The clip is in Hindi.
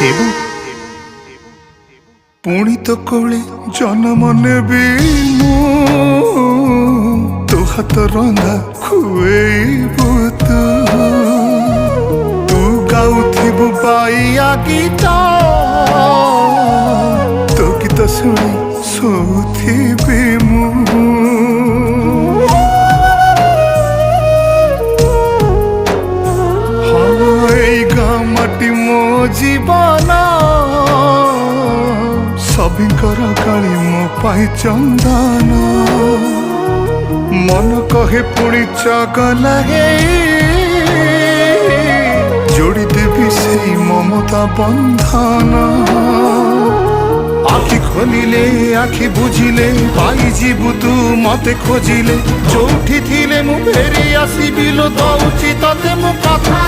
देबु पुणी तो कोले जन्म नेबी मु तो हाथ रंधा खुएबु तू गाउथिबु बाइया गीत तो गीत शुणी सोथिबी मु मो जीवन सबिंकर काली मो पाई चंदन मन कहे पुणी चगला जोड़ी देवी से ममता बंधन आखि खोलिले आखि बुझिले पाई जीवु तू मते खोजिले जोठी थिले मु फेरी आसीबि लो दउची तते मु कथा।